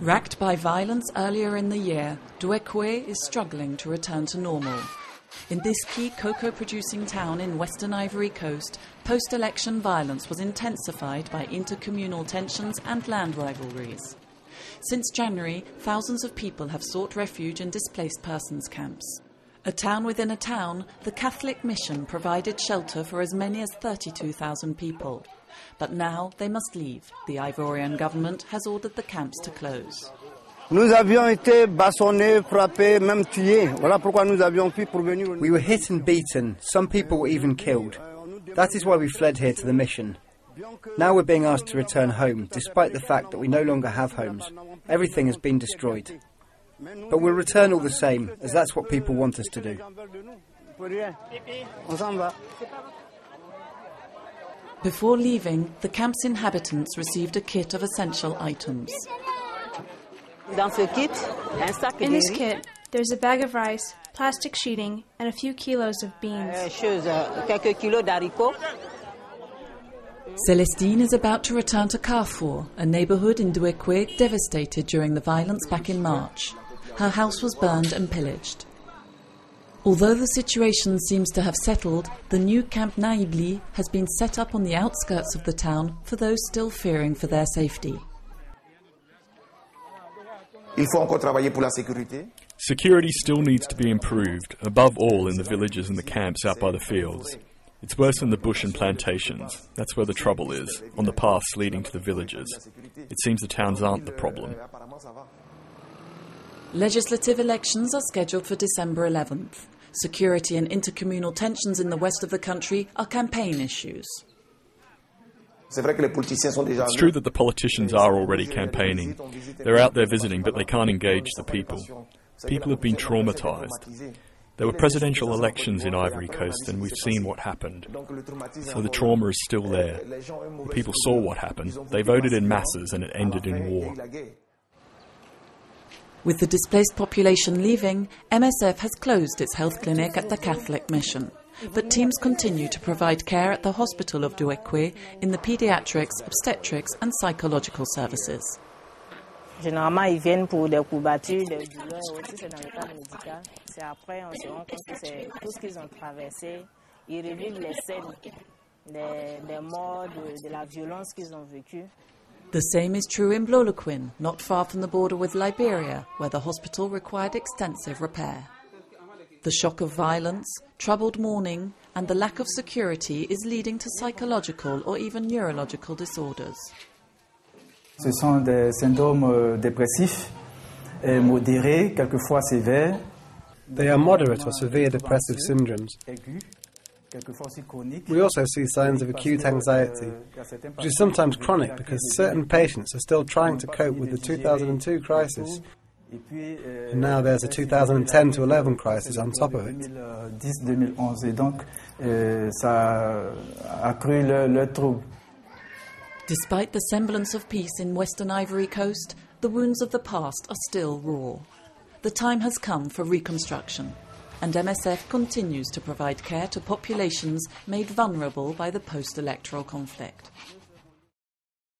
Racked by violence earlier in the year, Duekoué is struggling to return to normal. In this key cocoa-producing town in western Ivory Coast, post-election violence was intensified by inter-communal tensions and land rivalries. Since January, thousands of people have sought refuge in displaced persons camps. A town within a town, the Catholic mission provided shelter for as many as 32,000 people. But now they must leave. The Ivorian government has ordered the camps to close. We were hit and beaten. Some people were even killed. That is why we fled here to the mission. Now we're being asked to return home, despite the fact that we no longer have homes. Everything has been destroyed. But we'll return all the same, as that's what people want us to do. Before leaving, the camp's inhabitants received a kit of essential items. In this kit, there's a bag of rice, plastic sheeting, and a few kilos of beans. Celestine is about to return to Carrefour, a neighbourhood in Duekoué devastated during the violence back in March. Her house was burned and pillaged. Although the situation seems to have settled, the new Camp Naïbli has been set up on the outskirts of the town for those still fearing for their safety. Security still needs to be improved, above all in the villages and the camps out by the fields. It's worse in the bush and plantations. That's where the trouble is, on the paths leading to the villages. It seems the towns aren't the problem. Legislative elections are scheduled for December 11th. Security and intercommunal tensions in the west of the country are campaign issues. It's true that the politicians are already campaigning. They're out there visiting, but they can't engage the people. People have been traumatised. There were presidential elections in Ivory Coast and we've seen what happened. So the trauma is still there. The people saw what happened. They voted in masses and it ended in war. With the displaced population leaving, MSF has closed its health clinic at the Catholic mission. But teams continue to provide care at the hospital of Duekoué in the paediatrics, obstetrics and psychological services. Généralement, ils viennent pour des courbatures, des douleurs, aussi c'est dans le cadre médical. C'est après, on se rend compte que c'est tout ce qu'ils ont traversé. Ils revivent les scènes des morts, de la violence qu'ils ont vécue. The same is true in Duekoué, not far from the border with Liberia, where the hospital required extensive repair. The shock of violence, troubled mourning, and the lack of security is leading to psychological or even neurological disorders. Ce sont des syndromes dépressifs, modérés, quelquefois sévères. They are moderate or severe depressive syndromes. We also see signs of acute anxiety, which is sometimes chronic because certain patients are still trying to cope with the 2002 crisis. And now there's a 2010 to 11 crisis on top of it. Despite the semblance of peace in western Ivory Coast, the wounds of the past are still raw. The time has come for reconstruction, and MSF continues to provide care to populations made vulnerable by the post-electoral conflict.